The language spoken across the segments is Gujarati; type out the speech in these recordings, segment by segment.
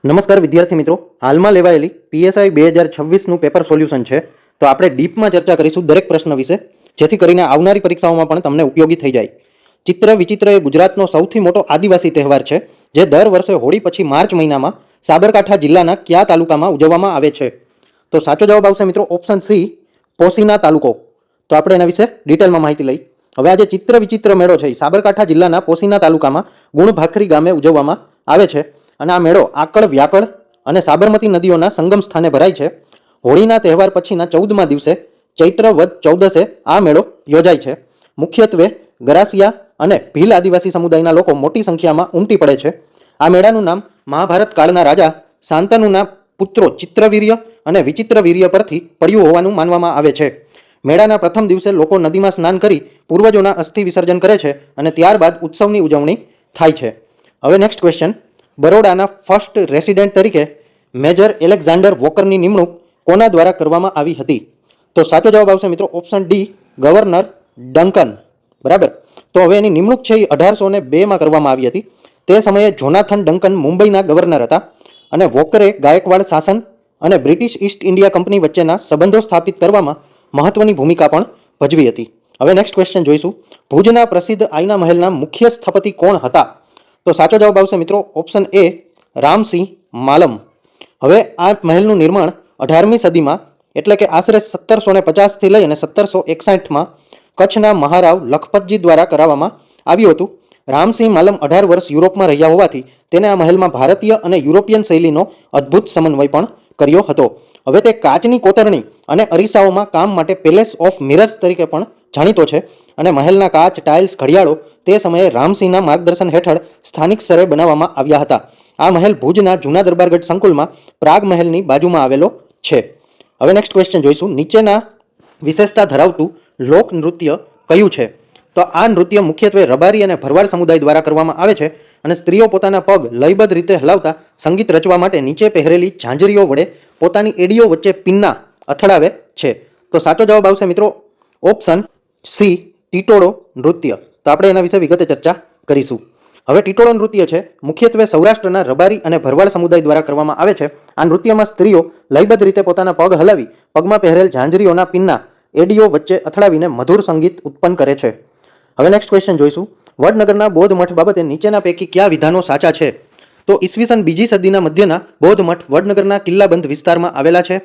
નમસ્કાર વિદ્યાર્થી મિત્રો, હાલમાં લેવાયેલી પીએસઆઈ 2026નું પેપર સોલ્યુશન છે. તો આપણે ડીપમાં ચર્ચા કરીશું દરેક પ્રશ્ન વિશે, જેથી કરીને આવનારી પરીક્ષાઓમાં પણ તમને ઉપયોગી થઈ જાય. ચિત્ર વિચિત્ર એ ગુજરાતનો સૌથી મોટો આદિવાસી તહેવાર છે, જે દર વર્ષે હોળી પછી માર્ચ મહિનામાં સાબરકાંઠા જિલ્લાના કયા તાલુકામાં ઉજવવામાં આવે છે? તો સાચો જવાબ આવશે મિત્રો ઓપ્શન સી, પોશીના તાલુકો. તો આપણે એના વિશે ડિટેલમાં માહિતી લઈ. હવે આ જે ચિત્ર વિચિત્ર મેળો છે એ સાબરકાંઠા જિલ્લાના પોશીના તાલુકામાં ગુણભાખરી ગામે ઉજવવામાં આવે છે. અને આ મેળો આકળ, વ્યાકળ અને સાબરમતી નદીઓના સંગમ સ્થાને ભરાય છે. હોળીના તહેવાર પછીના 14મા દિવસે ચૈત્ર વદ 14 આ મેળો યોજાય છે. મુખ્યત્વે ગરાસિયા અને ભીલ આદિવાસી સમુદાયના લોકો મોટી સંખ્યામાં ઉમટી પડે છે. આ મેળાનું નામ મહાભારત કાળના રાજા શાંતનુના પુત્રો ચિત્રવીર્ય અને વિચિત્રવીર્ય પરથી પડ્યું હોવાનું માનવામાં આવે છે. મેળાના પ્રથમ દિવસે લોકો નદીમાં સ્નાન કરી પૂર્વજોના અસ્થિ વિસર્જન કરે છે અને ત્યારબાદ ઉત્સવની ઉજવણી થાય છે. હવે નેક્સ્ટ ક્વેશ્ચન, બરોડાના ફર્સ્ટ રેસિડેન્ટ તરીકે મેજર એલેક્ઝાન્ડર વોકરની નિમણૂક કોના દ્વારા કરવામાં આવી હતી? તો સાચો જવાબ આવશે મિત્રો ઓપ્શન ડી, ગવર્નર ડંકન. બરાબર. તો હવે એની નિમણૂક છે એ 1802માં કરવામાં આવી હતી. તે સમયે જોનાથન ડંકન મુંબઈના ગવર્નર હતા અને વોકરે ગાયકવાડ શાસન અને બ્રિટિશ ઈસ્ટ ઇન્ડિયા કંપની વચ્ચેના સંબંધો સ્થાપિત કરવામાં મહત્વની ભૂમિકા પણ ભજવી હતી. હવે નેક્સ્ટ ક્વેશ્ચન જોઈશું, ભુજના પ્રસિદ્ધ આઈના મહેલના મુખ્ય સ્થપતિ કોણ હતા? તો સાચો જવાબ આવશે મિત્રો ઓપ્શન એ, રામસિંહ માલમ. હવે આ મહેલનું નિર્માણ 18મી સદીમાં એટલે કે આશરે 1750થી લઈ અને 1761માં કચ્છના મહારાવ લખપતજી દ્વારા કરાવવામાં આવ્યું હતું. રામસિંહ માલમ 18 વર્ષ યુરોપમાં રહ્યા હોવાથી તેને આ મહેલમાં ભારતીય અને યુરોપિયન શૈલીનો અદ્ભુત સમન્વય પણ કર્યો હતો. હવે તે કાચની કોતરણી અને અરીસાઓમાં કામ માટે પેલેસ ઓફ મિરર્સ તરીકે પણ જાણીતો છે અને મહેલના કાચ, ટાઇલ્સ, ઘડિયાળો તે સમયે રામસિંહના માર્ગદર્શન હેઠળ સ્થાનિક સ્તરે બનાવવામાં આવ્યા હતા. આ મહેલ ભુજના જૂના દરબારગઢ સંકુલમાં પ્રાગ મહેલની બાજુમાં આવેલો છે. હવે નેક્સ્ટ ક્વેશ્ચન જોઈશું, નીચેના વિશેષતા ધરાવતું લોક નૃત્ય કયું છે? તો આ નૃત્ય મુખ્યત્વે રબારી અને ભરવાડ સમુદાય દ્વારા કરવામાં આવે છે અને સ્ત્રીઓ પોતાના પગ લયબદ્ધ રીતે હલાવતા સંગીત રચવા માટે નીચે પહેરેલી ઝાંઝરીઓ વડે પોતાની એડીઓ વચ્ચે પિન્ના અથડાવે છે. તો સાચો જવાબ આવશે મિત્રો ઓપ્શન સી, ટીટોળો નૃત્ય. તો આપણે એના વિશે વિગતે ચર્ચા કરીશું. હવે ટીટોળો નૃત્ય છે મુખ્યત્વે સૌરાષ્ટ્રના રબારી અને ભરવાડ સમુદાય દ્વારા કરવામાં આવે છે. આ નૃત્યમાં સ્ત્રીઓ લયબદ્ધ રીતે પોતાના પગ હલાવી પગમાં પહેરેલ ઝાંઝરીઓના પિન્ના એડીઓ વચ્ચે અથડાવીને મધુર સંગીત ઉત્પન્ન કરે છે. હવે નેક્સ્ટ ક્વેશ્ચન જોઈશું, વડનગરના બૌદ્ધ મઠ બાબતે નીચેના પૈકી કયા વિધાનો સાચા છે? તો ઈસવીસન 2જી સદીના મધ્યના બૌદ્ધ મઠ વડનગરના કિલ્લાબંધ વિસ્તારમાં આવેલા છે.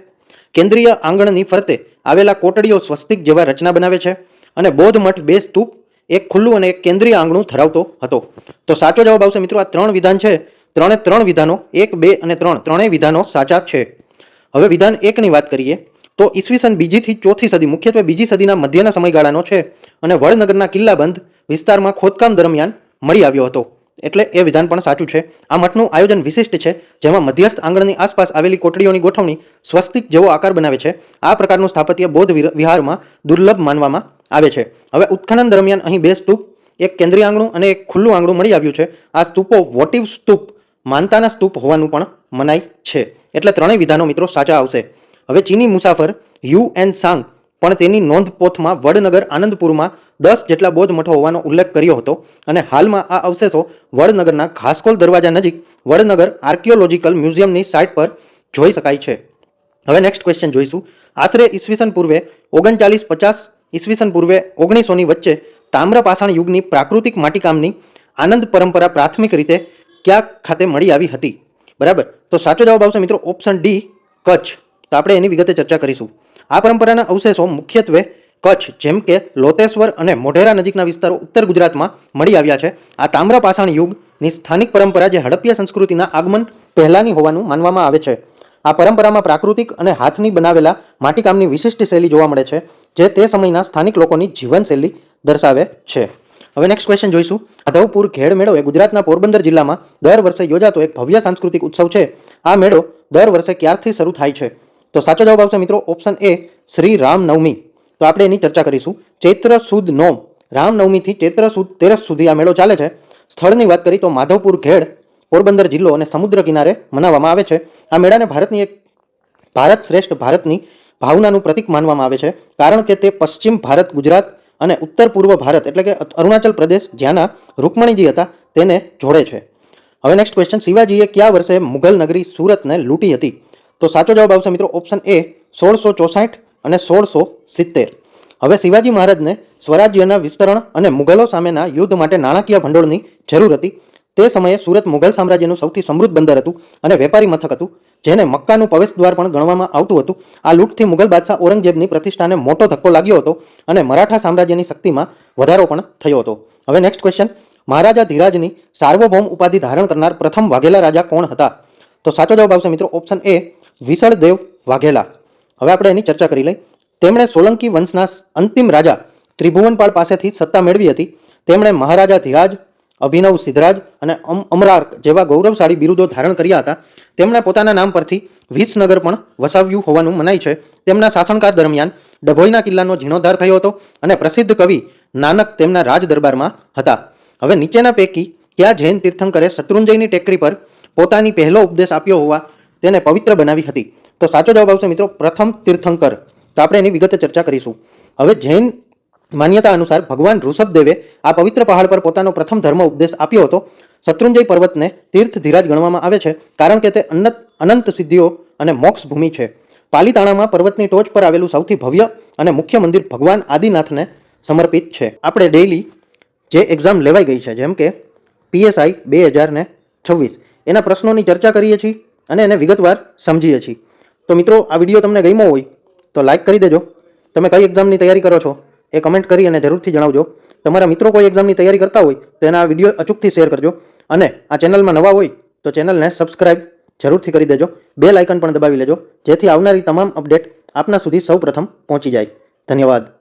કેન્દ્રીય આંગણની ફરતે આવેલા કોટડીઓ સ્વસ્તિક જેવા રચના બનાવે છે અને બૌદ્ધ મઠ 2 સ્તૂપ, એક ખુલ્લું અને એક કેન્દ્રીય આંગણું ધરાવતો હતો. તો સાચો જવાબ આવશે મિત્રો આ 3 વિધાન છે. 3 વિધાનો 1, 2 અને 3 ત્રણેય વિધાનો સાચા છે. હવે વિધાન 1ની વાત કરીએ તો ઈસવીસન 2જી થી 4થી સદી મુખ્યત્વે 2જી સદીના મધ્યના સમયગાળાનો છે અને વડનગરના કિલ્લાબંધ વિસ્તારમાં ખોદકામ દરમિયાન મળી આવ્યો હતો, એટલે એ વિધાન પણ સાચું છે. આ મઠનું આયોજન વિશિષ્ટ છે, જેમાં મધ્યસ્થ આંગણની આસપાસ આવેલી કોટડીઓની ગોઠવણી સ્વસ્તિક જેવો આકાર બનાવે છે. આ પ્રકારનું સ્થાપત્ય બૌદ્ધ વિહારમાં દુર્લભ માનવામાં આવે છે. હવે ઉત્ખનન દરમિયાન અહીં 2 સ્તૂપ, એક કેન્દ્રીય આંગણું અને એક ખુલ્લું આંગણું મળી આવ્યું છે. આ સ્તૂપો વોટિવ સ્તૂપ, માનતાના સ્તૂપ હોવાનું પણ મનાય છે, એટલે ત્રણેય વિધાનો મિત્રો સાચા આવશે. હવે ચીની મુસાફર યુએન સાંગ પણ તેની નોંધપોથમાં વડનગર આનંદપુરમાં 10 જેટલા બૌદ્ધ મઠો હોવાનો ઉલ્લેખ કર્યો હતો અને હાલમાં આ અવશેષો વડનગરના ઘાસકોલ દરવાજા નજીક વડનગર આર્કિયોલોજીકલ મ્યુઝિયમની સાઇટ પર જોઈ શકાય છે. હવે નેક્સ્ટ ક્વેશ્ચન જોઈશું, આશરે ઈસવીસન પૂર્વે 3950 ઈસવીસન પૂર્વે 1900ની વચ્ચે તામ્રપાષાણ યુગની પ્રાકૃતિક માટીકામની આનંદ પરંપરા પ્રાથમિક રીતે ક્યાં ખાતે મળી આવી હતી? બરાબર. તો સાચો જવાબ આવશે મિત્રો ઓપ્શન ડી, કચ્છ. તો આપણે એની વિગતે ચર્ચા કરીશું. આ પરંપરાના અવશેષો મુખ્યત્વે કચ્છ જેમ કે લોતેશ્વર અને મોઢેરા નજીકના વિસ્તારો ઉત્તર ગુજરાતમાં મળી આવ્યા છે. આ તામ્રપાષાણ યુગની સ્થાનિક પરંપરા જે હડપ્પીય સંસ્કૃતિના આગમન પહેલાંની હોવાનું માનવામાં આવે છે. આ પરંપરામાં પ્રાકૃતિક અને હાથની બનાવેલા માટીકામની વિશિષ્ટ શૈલી જોવા મળે છે, જે તે સમયના સ્થાનિક લોકોની જીવનશૈલી દર્શાવે છે. હવે નેક્સ્ટ ક્વેશ્ચન જોઈશું, માધવપુર ઘેડ મેળો એ ગુજરાતના પોરબંદર જિલ્લામાં દર વર્ષે યોજાતો એક ભવ્ય સાંસ્કૃતિક ઉત્સવ છે. આ મેળો દર વર્ષે ક્યારથી શરૂ થાય છે? તો સાચો જવાબ આવશે મિત્રો ઓપ્શન એ, શ્રી રામનવમી. તો આપણે એની ચર્ચા કરીશું. ચૈત્ર સુદ નોમ, રામનવમીથી ચૈત્ર સુદ 13 સુધી આ મેળો ચાલે છે. સ્થળની વાત કરી તો માધવપુર ઘેડ, પોરબંદર જિલ્લો અને સમુદ્ર કિનારે મનાવવામાં આવે છે. આ મેળાને ભારત શ્રેષ્ઠ ભારતની ભાવનાનું પ્રતીક માનવામાં આવે છે, કારણ કે તે પશ્ચિમ ભારત, ગુજરાત અને ઉત્તર પૂર્વ ભારત એટલે કે અરુણાચલ પ્રદેશ જ્યાંના રૂકમણીજી હતા તેને જોડે છે. હવે નેક્સ્ટ ક્વેશ્ચન, શિવાજીએ કયા વર્ષે મુઘલ નગરી સુરતને લૂંટી હતી? તો સાચો જવાબ આવશે મિત્રો ઓપ્શન એ 1664 અને 1670. હવે શિવાજી મહારાજને સ્વરાજ્યના વિસ્તરણ અને મુઘલો સામેના યુદ્ધ માટે નાણાકીય ભંડોળની જરૂર હતી. તે સમયે સુરત મુઘલ સામ્રાજ્યનું સૌથી સમૃદ્ધ બંદર હતું અને વેપારી મથક હતું, જેને મક્કાનું પ્રવેશદ્વાર પણ ગણવામાં આવતું હતું. આ લૂંટથી મુઘલ બાદશાહ ઔરંગઝેબની પ્રતિષ્ઠાને મોટો ધક્કો લાગ્યો હતો અને મરાઠા સામ્રાજ્યની શક્તિમાં વધારો પણ થયો હતો. હવે નેક્સ્ટ ક્વેશ્ચન, મહારાજા ધીરાજની સાર્વભૌમ ઉપાધિ ધારણ કરનાર પ્રથમ વાઘેલા રાજા કોણ હતા? તો સાચો જવાબ આવશે મિત્રો ઓપ્શન એ વિસળદેવ વાઘેલા. હવે આપણે એની ચર્ચા કરી લઈએ. તેમણે સોલંકી વંશના અંતિમ રાજા ત્રિભુવનપાળ પાસેથી સત્તા મેળવી હતી. તેમણે મહારાજા ધીરાજ, અભિનવ સિદ્ધરાજ અને અમરાર્ક જેવા ગૌરવશાળી બિરુદો ધારણ કર્યા હતા. તેમણે પોતાના નામ પરથી વિસનગર પણ વસાવ્યું હોવાનું મનાય છે. તેમના શાસનકાળ દરમિયાન ડભોઈના કિલ્લાનો જીર્ણોદ્ધાર થયો હતો અને પ્રસિદ્ધ કવિ નાનક તેમના રાજ દરબારમાં હતા. હવે નીચેના પૈકી કયા જૈન તીર્થંકરે શત્રુંજયની ટેકરી પર પોતાની પહેલો ઉપદેશ આપ્યો હોવા તેને પવિત્ર બનાવી હતી? તો સાચો જવાબ આવશે મિત્રો પ્રથમ તીર્થંકર. તો આપણે એની વિગતે ચર્ચા કરીશું. હવે જૈન માન્યતા અનુસાર ભગવાન ઋષભદેવે આ પવિત્ર પહાડ પર પોતાનો પ્રથમ ધર્મ ઉપદેશ આપ્યો હતો. શત્રુંજય પર્વતને તીર્થ ધીરાજ ગણવામાં આવે છે કારણ કે તે અનંત સિદ્ધિઓ અને મોક્ષ ભૂમિ છે. પાલીતાણામાં પર્વતની ટોચ પર આવેલું સૌથી ભવ્ય અને મુખ્ય મંદિર ભગવાન આદિનાથને સમર્પિત છે. આપણે ડેઇલી જે એક્ઝામ લેવાઈ ગઈ છે, જેમ કે PSI 2026, એના પ્રશ્નોની ચર્ચા કરીએ છીએ અને એને વિગતવાર સમજીએ છીએ. તો મિત્રો, આ વિડીયો તમને ગમ્યો હોય તો લાઇક કરી દેજો. તમે કઈ એક્ઝામની તૈયારી કરો છો એ કમેન્ટ કરી અને જરૂરથી જણાવજો. તમારા મિત્રો કોઈ એક્ઝામની તૈયારી કરતા હોય તો એના વિડીયો અચૂકથી શેર કરજો. અને આ ચેનલમાં નવા હોય તો ચેનલને સબસ્ક્રાઇબ જરૂરથી કરી દેજો. બેલ આઇકન પણ દબાવી લેજો, જેથી આવનારી તમામ અપડેટ આપના સુધી સૌ પ્રથમ પહોંચી જાય. ધન્યવાદ.